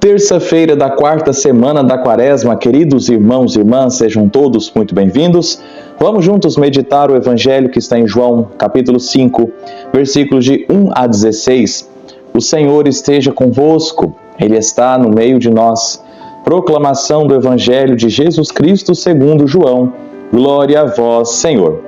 Terça-feira da quarta semana da Quaresma, queridos irmãos e irmãs, sejam todos muito bem-vindos. Vamos juntos meditar o Evangelho que está em João, capítulo 5, versículos de 1 a 16. O Senhor esteja convosco, Ele está no meio de nós. Proclamação do Evangelho de Jesus Cristo segundo João. Glória a vós, Senhor.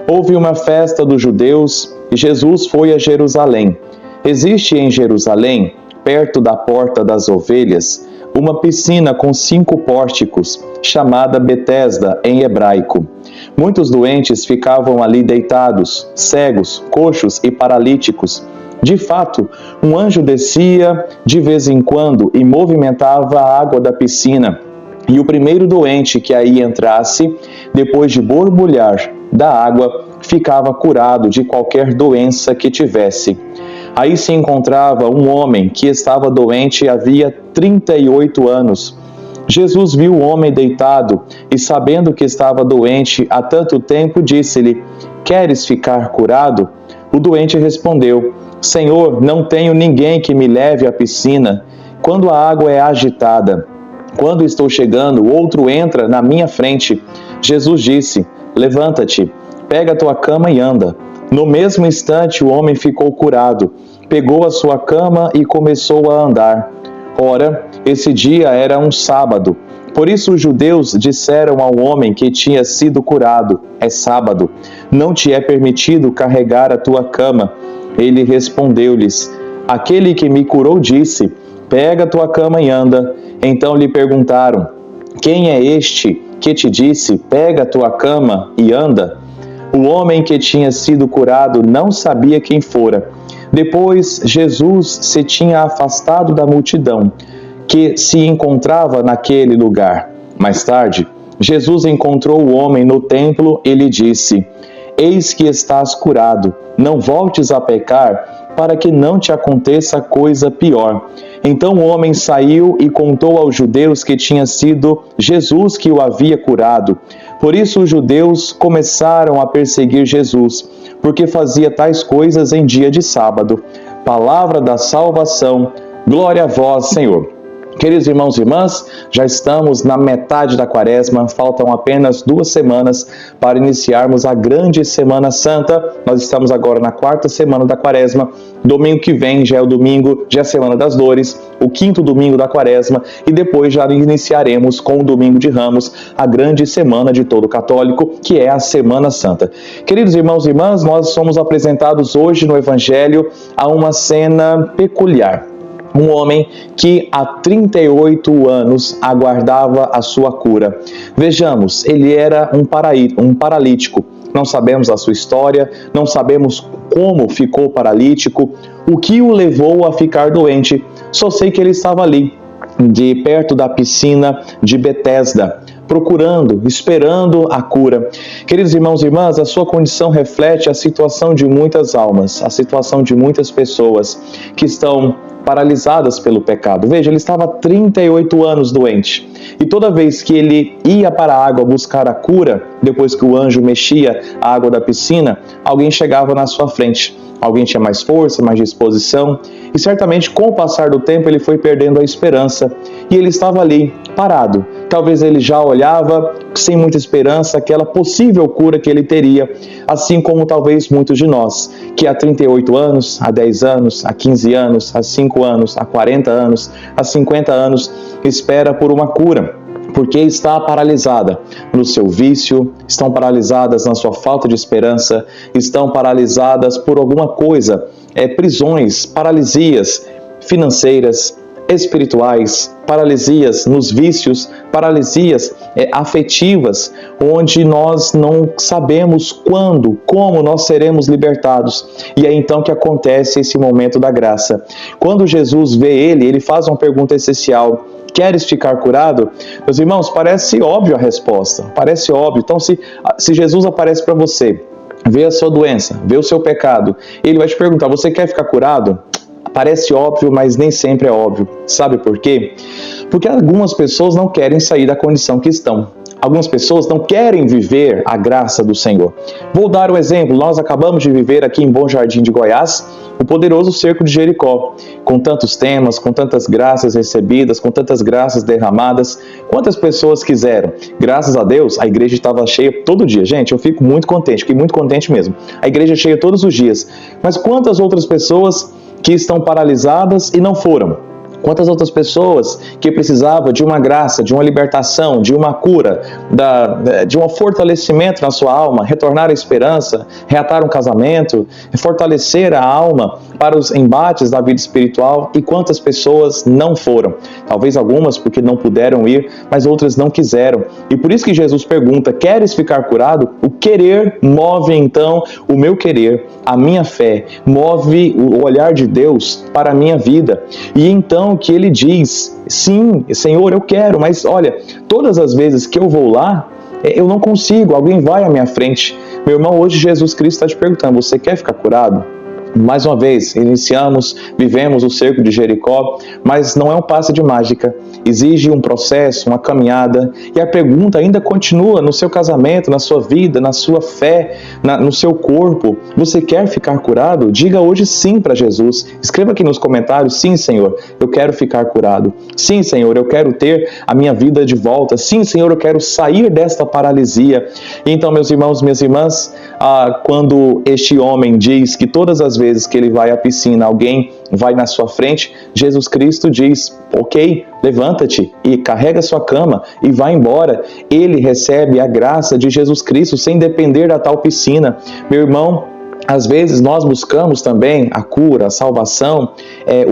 Houve uma festa dos judeus e Jesus foi a Jerusalém. Existe em Jerusalém, perto da Porta das Ovelhas, uma piscina com 5 pórticos, chamada Betesda em hebraico. Muitos doentes ficavam ali deitados, cegos, coxos e paralíticos. De fato, um anjo descia de vez em quando e movimentava a água da piscina. E o primeiro doente que aí entrasse, depois de borbulhar da água, ficava curado de qualquer doença que tivesse. Aí se encontrava um homem que estava doente havia 38 anos. Jesus viu o homem deitado e, sabendo que estava doente há tanto tempo, disse-lhe: "Queres ficar curado?" O doente respondeu: "Senhor, não tenho ninguém que me leve à piscina quando a água é agitada. Quando estou chegando, outro entra na minha frente." Jesus disse: "Levanta-te, pega a tua cama e anda." No mesmo instante, o homem ficou curado, pegou a sua cama e começou a andar. Ora, esse dia era um sábado. Por isso os judeus disseram ao homem que tinha sido curado: "É sábado, não te é permitido carregar a tua cama." Ele respondeu-lhes: "Aquele que me curou disse: pega a tua cama e anda." Então lhe perguntaram: "Quem é este que te disse: pega a tua cama e anda?" O homem que tinha sido curado não sabia quem fora. Depois, Jesus se tinha afastado da multidão que se encontrava naquele lugar. Mais tarde, Jesus encontrou o homem no templo e lhe disse: "Eis que estás curado, não voltes a pecar, para que não te aconteça coisa pior." Então o homem saiu e contou aos judeus que tinha sido Jesus que o havia curado. Por isso os judeus começaram a perseguir Jesus, porque fazia tais coisas em dia de sábado. Palavra da salvação. Glória a vós, Senhor. Queridos irmãos e irmãs, já estamos na metade da Quaresma, faltam apenas 2 semanas para iniciarmos a grande Semana Santa. Nós estamos agora na 4ª semana da Quaresma, domingo que vem já é o domingo, já é a Semana das Dores, o 5º domingo da Quaresma, e depois já iniciaremos com o Domingo de Ramos, a grande semana de todo católico, que é a Semana Santa. Queridos irmãos e irmãs, nós somos apresentados hoje no Evangelho a uma cena peculiar. Um homem que há 38 anos aguardava a sua cura. Vejamos, ele era um paralítico. Não sabemos a sua história, não sabemos como ficou paralítico, o que o levou a ficar doente. Só sei que ele estava ali, de perto da piscina de Betesda, procurando, esperando a cura. Queridos irmãos e irmãs, a sua condição reflete a situação de muitas almas, a situação de muitas pessoas que estão paralisadas pelo pecado. Veja, ele estava há 38 anos doente. E toda vez que ele ia para a água buscar a cura, depois que o anjo mexia a água da piscina, alguém chegava na sua frente. Alguém tinha mais força, mais disposição, e certamente com o passar do tempo ele foi perdendo a esperança, e ele estava ali, parado. Talvez ele já olhava sem muita esperança aquela possível cura que ele teria, assim como talvez muitos de nós, que há 38 anos, há 10 anos, há 15 anos, há 5 anos, há 40 anos, há 50 anos, espera por uma cura. Porque está paralisada no seu vício, estão paralisadas na sua falta de esperança, estão paralisadas por alguma coisa, prisões, paralisias financeiras, espirituais, paralisias nos vícios, paralisias afetivas, onde nós não sabemos quando, como nós seremos libertados. E é então que acontece esse momento da graça. Quando Jesus vê ele faz uma pergunta essencial: queres ficar curado? Meus irmãos, parece óbvio a resposta, parece óbvio. Então, se Jesus aparece para você, vê a sua doença, vê o seu pecado, ele vai te perguntar: você quer ficar curado? Parece óbvio, mas nem sempre é óbvio. Sabe por quê? Porque algumas pessoas não querem sair da condição que estão. Algumas pessoas não querem viver a graça do Senhor. Vou dar um exemplo. Nós acabamos de viver aqui em Bom Jardim de Goiás o poderoso cerco de Jericó, com tantos temas, com tantas graças recebidas, com tantas graças derramadas. Quantas pessoas quiseram? Graças a Deus, a igreja estava cheia todo dia. Gente, eu fico muito contente, fiquei muito contente mesmo. A igreja é cheia todos os dias. Mas quantas outras pessoas que estão paralisadas e não foram? Quantas outras pessoas que precisavam de uma graça, de uma libertação, de uma cura, de um fortalecimento na sua alma, retornar à esperança, reatar um casamento, fortalecer a alma para os embates da vida espiritual, e quantas pessoas não foram? Talvez algumas porque não puderam ir, mas outras não quiseram. E por isso que Jesus pergunta: queres ficar curado? O querer move então o meu querer, a minha fé, move o olhar de Deus para a minha vida. E então que ele diz: sim, Senhor, eu quero, mas olha, todas as vezes que eu vou lá, eu não consigo, alguém vai à minha frente. Meu irmão, hoje Jesus Cristo está te perguntando: você quer ficar curado? Mais uma vez, vivemos o cerco de Jericó, mas não é um passe de mágica. Exige um processo, uma caminhada, e a pergunta ainda continua no seu casamento, na sua vida, na sua fé, no seu corpo. Você quer ficar curado? Diga hoje sim para Jesus. Escreva aqui nos comentários: sim, Senhor, eu quero ficar curado. Sim, Senhor, eu quero ter a minha vida de volta. Sim, Senhor, eu quero sair desta paralisia. Então, meus irmãos, minhas irmãs, quando este homem diz que todas as vezes que ele vai à piscina, alguém vai na sua frente, Jesus Cristo diz: ok, levanta-te e carrega sua cama e vai embora. Ele recebe a graça de Jesus Cristo sem depender da tal piscina. Meu irmão, às vezes nós buscamos também a cura, a salvação,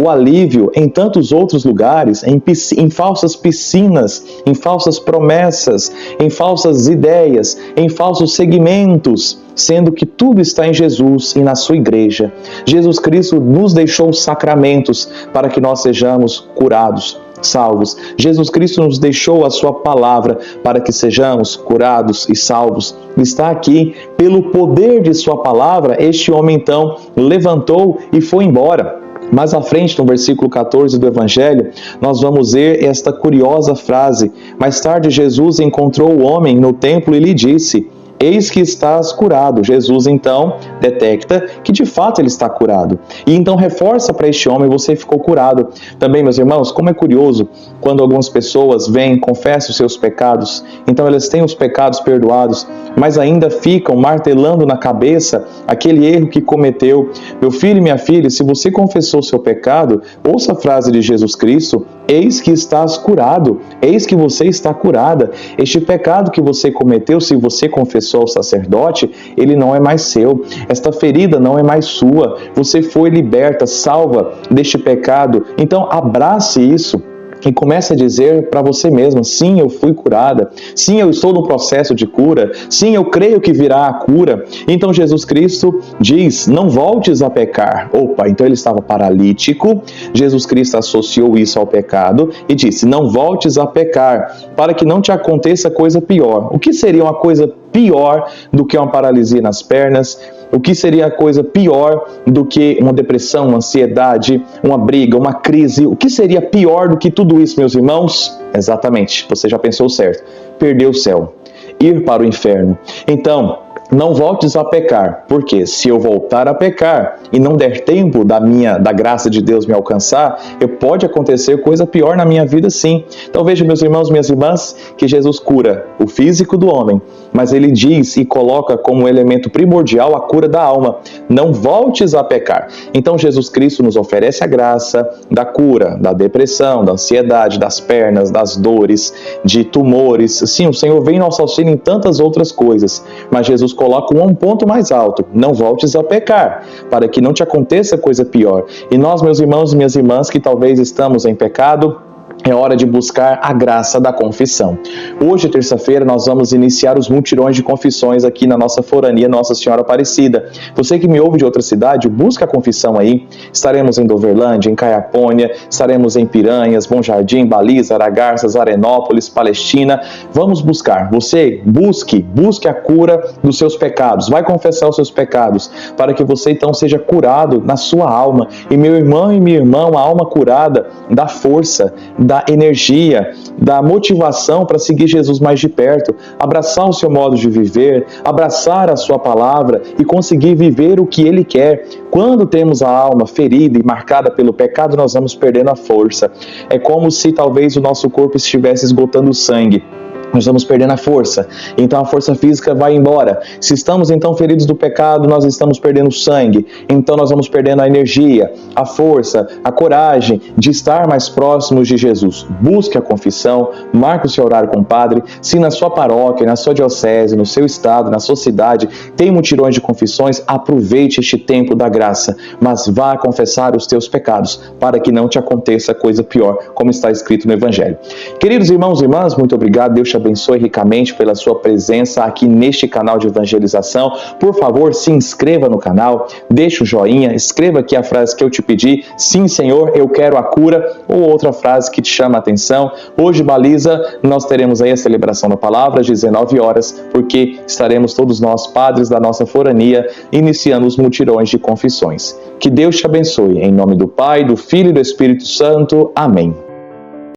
o alívio em tantos outros lugares, em falsas piscinas, em falsas promessas, em falsas ideias, em falsos segmentos, sendo que tudo está em Jesus e na sua igreja. Jesus Cristo nos deixou os sacramentos para que nós sejamos curados, salvos. Jesus Cristo nos deixou a sua palavra para que sejamos curados e salvos. Está aqui, pelo poder de sua palavra, este homem então levantou e foi embora. Mais à frente, no versículo 14 do Evangelho, nós vamos ver esta curiosa frase: mais tarde Jesus encontrou o homem no templo e lhe disse: eis que estás curado. Jesus então detecta que de fato ele está curado. E então reforça para este homem: você ficou curado. Também, meus irmãos, como é curioso quando algumas pessoas vêm, confessam os seus pecados, então elas têm os pecados perdoados, mas ainda ficam martelando na cabeça aquele erro que cometeu. Meu filho e minha filha, se você confessou o seu pecado, ouça a frase de Jesus Cristo: eis que estás curado, eis que você está curada. Este pecado que você cometeu, se você confessou ao sacerdote, ele não é mais seu. Esta ferida não é mais sua. Você foi liberta, salva deste pecado. Então abrace isso e comece a dizer para você mesma: sim, eu fui curada, sim, eu estou no processo de cura, sim, eu creio que virá a cura. Então Jesus Cristo diz: não voltes a pecar. Opa, então ele estava paralítico, Jesus Cristo associou isso ao pecado e disse: não voltes a pecar, para que não te aconteça coisa pior. O que seria uma coisa pior do que uma paralisia nas pernas? O que seria a coisa pior do que uma depressão, uma ansiedade, uma briga, uma crise? O que seria pior do que tudo isso, meus irmãos? Exatamente, você já pensou certo. Perder o céu, ir para o inferno. Então, não voltes a pecar, porque se eu voltar a pecar e não der tempo da graça de Deus me alcançar, pode acontecer coisa pior na minha vida, sim. Então veja, meus irmãos, minhas irmãs, que Jesus cura o físico do homem, mas ele diz e coloca como elemento primordial a cura da alma: não voltes a pecar. Então Jesus Cristo nos oferece a graça da cura, da depressão, da ansiedade, das pernas, das dores, de tumores. Sim, o Senhor vem em nosso auxílio em tantas outras coisas, mas Jesus coloca um ponto mais alto: não voltes a pecar, para que não te aconteça coisa pior. E nós, meus irmãos e minhas irmãs, que talvez estamos em pecado, é hora de buscar a graça da confissão. Hoje, terça-feira, nós vamos iniciar os mutirões de confissões aqui na nossa forania Nossa Senhora Aparecida. Você que me ouve de outra cidade, busca a confissão aí. Estaremos em Doverlândia, em Caiapônia, estaremos em Piranhas, Bom Jardim, Baliza, Aragarças, Arenópolis, Palestina. Vamos buscar. Você busque a cura dos seus pecados. Vai confessar os seus pecados, para que você então seja curado na sua alma. E meu irmão e minha irmã, a alma curada dá força, dá da energia, da motivação para seguir Jesus mais de perto, abraçar o seu modo de viver, abraçar a sua palavra e conseguir viver o que Ele quer. Quando temos a alma ferida e marcada pelo pecado, nós vamos perdendo a força. É como se talvez o nosso corpo estivesse esgotando sangue. Nós vamos perdendo a força, então a força física vai embora. Se estamos então feridos do pecado, nós estamos perdendo sangue, então nós vamos perdendo a energia, a força, a coragem de estar mais próximos de Jesus. Busque a confissão, marque o seu horário com o padre. Se na sua paróquia, na sua diocese, no seu estado, na sua cidade, tem mutirões de confissões, aproveite este tempo da graça, mas vá confessar os teus pecados, para que não te aconteça coisa pior, como está escrito no Evangelho. Queridos irmãos e irmãs, muito obrigado, Deus te abençoe ricamente pela sua presença aqui neste canal de evangelização. Por favor, se inscreva no canal, deixe um joinha, escreva aqui a frase que eu te pedi: sim, Senhor, eu quero a cura, ou outra frase que te chama a atenção. Hoje, baliza, nós teremos aí a celebração da palavra às 19 horas, porque estaremos todos nós, padres da nossa forania, iniciando os mutirões de confissões. Que Deus te abençoe, em nome do Pai, do Filho e do Espírito Santo. Amém.